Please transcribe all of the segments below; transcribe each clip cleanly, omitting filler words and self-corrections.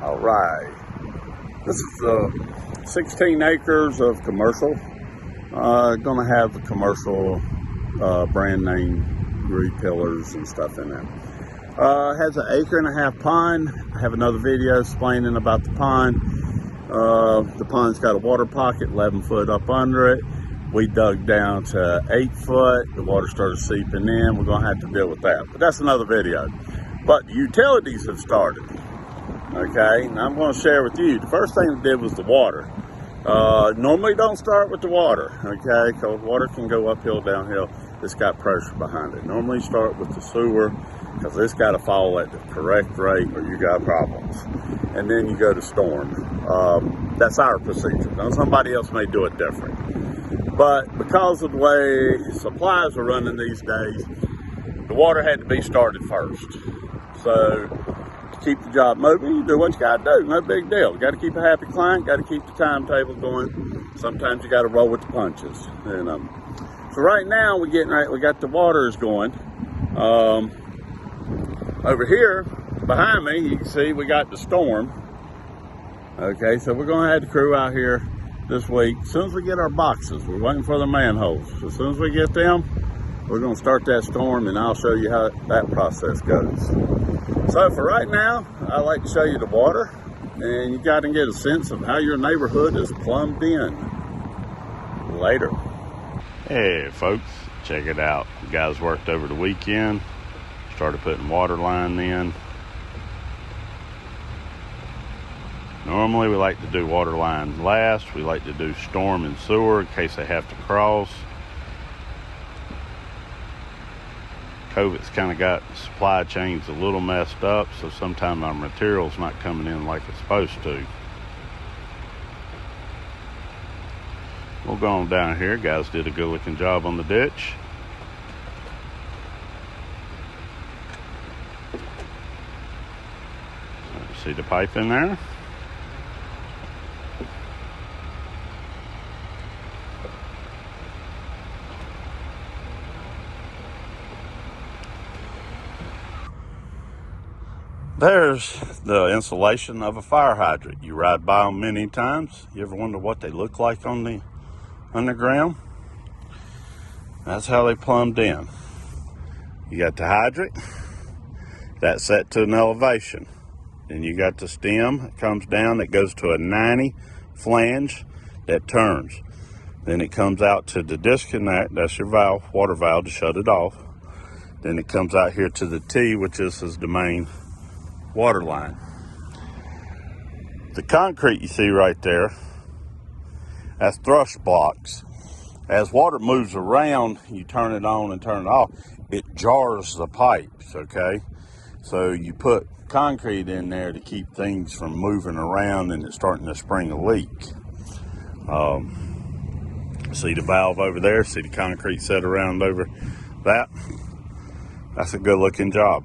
All right, this is 16 acres of commercial. Gonna have the commercial brand name grid pillars and stuff in there. Has an 1.5 acre pond. I have another video explaining about the pond. The pond's got a water pocket 11 foot up under it. We dug down to 8 foot. The water started seeping in. We're gonna have to deal with that, but that's another video. But the utilities have started. Okay, and I'm going to share with you. The first thing we did was the water. Normally don't start with the water, okay, because water can go uphill, downhill. It's got pressure behind it. Normally start with the sewer, because it's got to fall at the correct rate or you got problems. And then you go to storm. That's our procedure. Now, somebody else may do it different. But because of the way supplies are running these days, the water had to be started first. So to keep the job moving, you do what you got to do. No big deal. You got to keep a happy client. Got to keep the timetable going. Sometimes you got to roll with the punches. You know. So right now we're getting right. We got the waters going. Over here behind me, you can see we got the storm. Okay, so we're going to have the crew out here this week. As soon as we get our boxes, we're waiting for the manholes. As soon as we get them, we're going to start that storm, and I'll show you how that process goes. So for right now, I like to show you the water, and you got to get a sense of how your neighborhood is plumbed in. Later. Hey folks, check it out. The guys worked over the weekend, started putting water line in. Normally we like to do water line last. We like to do storm and sewer in case they have to cross. COVID's kind of got supply chains a little messed up, so sometimes our material's not coming in like it's supposed to. We'll go on down here. Guys did a good looking job on the ditch. See the pipe in there? There's the installation of a fire hydrant. You ride by them many times. You ever wonder what they look like on the underground? That's how they plumbed in. You got the hydrant, that's set to an elevation. Then you got the stem, it comes down, it goes to a 90 flange that turns. Then it comes out to the disconnect, that's your valve, water valve to shut it off. Then it comes out here to the T, which is the main water line. The concrete you see right there, that's thrush blocks. As water moves around, you turn it on and turn it off, it jars the pipes, okay? So you put concrete in there to keep things from moving around and it's starting to spring a leak. See the valve over there, see the concrete set around over that? That's a good looking job.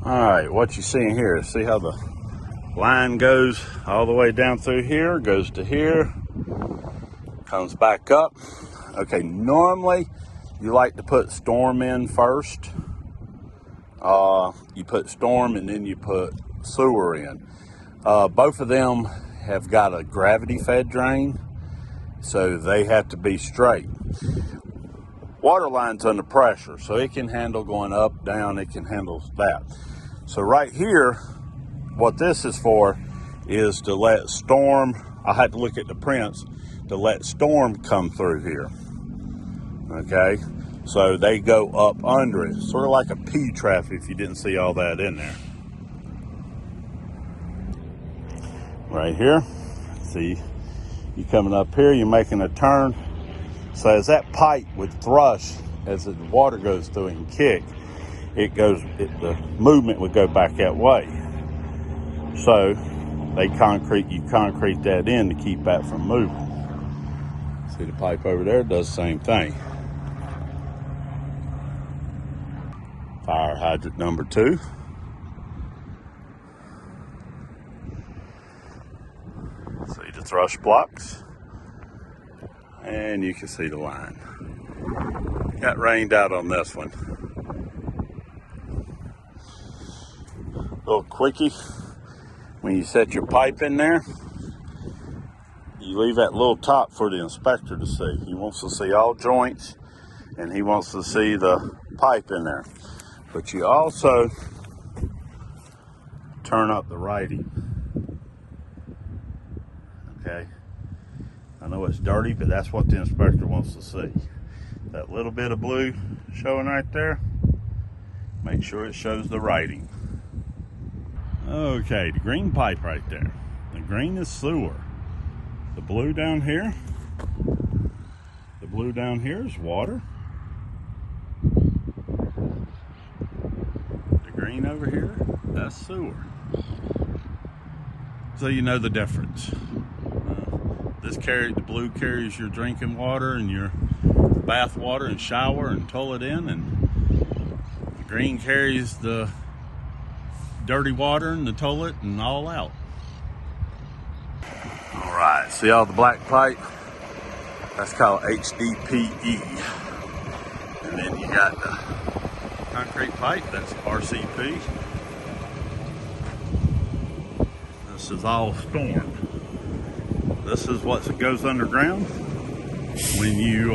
All right, what you seeing here, see how the line goes all the way down through here, goes to here, comes back up. Okay, normally you like to put storm in first. You put storm and then you put sewer in. Both of them have got a gravity fed drain, so they have to be straight. Water line's under pressure, so it can handle going up, down, it can handle that. So right here, what this is for is to let storm, I had to look at the prints, to let storm come through here, okay? So they go up under it, sort of like a P-trap if you didn't see all that in there. Right here, see, you coming up here, you're making a turn. So as that pipe would thrush, as the water goes through and kick, the movement would go back that way. So you concrete that in to keep that from moving. See the pipe over there does the same thing. Fire hydrant number 2. See the thrush blocks. And you can see the line. Got rained out on this one. Little quickie. When you set your pipe in there, you leave that little top for the inspector to see. He wants to see all joints, and he wants to see the pipe in there. But you also turn up the writing. Okay. I know it's dirty, but that's what the inspector wants to see. That little bit of blue showing right there, make sure it shows the writing. Okay, the green pipe right there. The green is sewer. The blue down here is water. The green over here, that's sewer. So you know the difference. The blue carries your drinking water and your bath water and shower and toilet in, and the green carries the dirty water and the toilet and all out. All right, see all the black pipe? That's called HDPE. And then you got the concrete pipe, that's RCP. This is all storm. This is what goes underground when you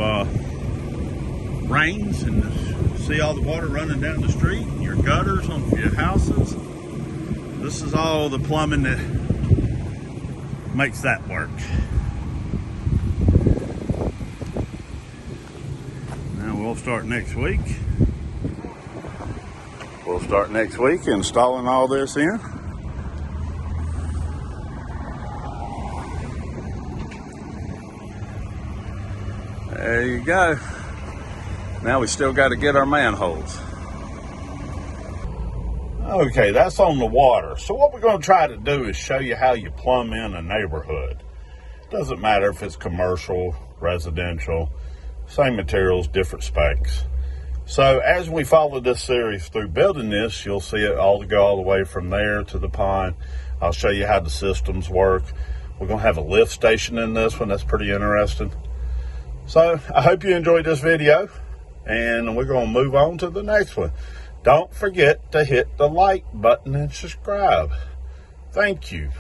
rains and see all the water running down the street, your gutters on your houses. This is all the plumbing that makes that work. Now we'll start next week. We'll start next week installing all this in. There you go. Now we still got to get our manholes. Okay, that's on the water. So what we're going to try to do is show you how you plumb in a neighborhood. Doesn't matter if it's commercial, residential, same materials, different specs. So as we follow this series through building this, you'll see it all go all the way from there to the pond. I'll show you how the systems work. We're going to have a lift station in this one. That's pretty interesting. So I hope you enjoyed this video, and we're going to move on to the next one. Don't forget to hit the like button and subscribe. Thank you.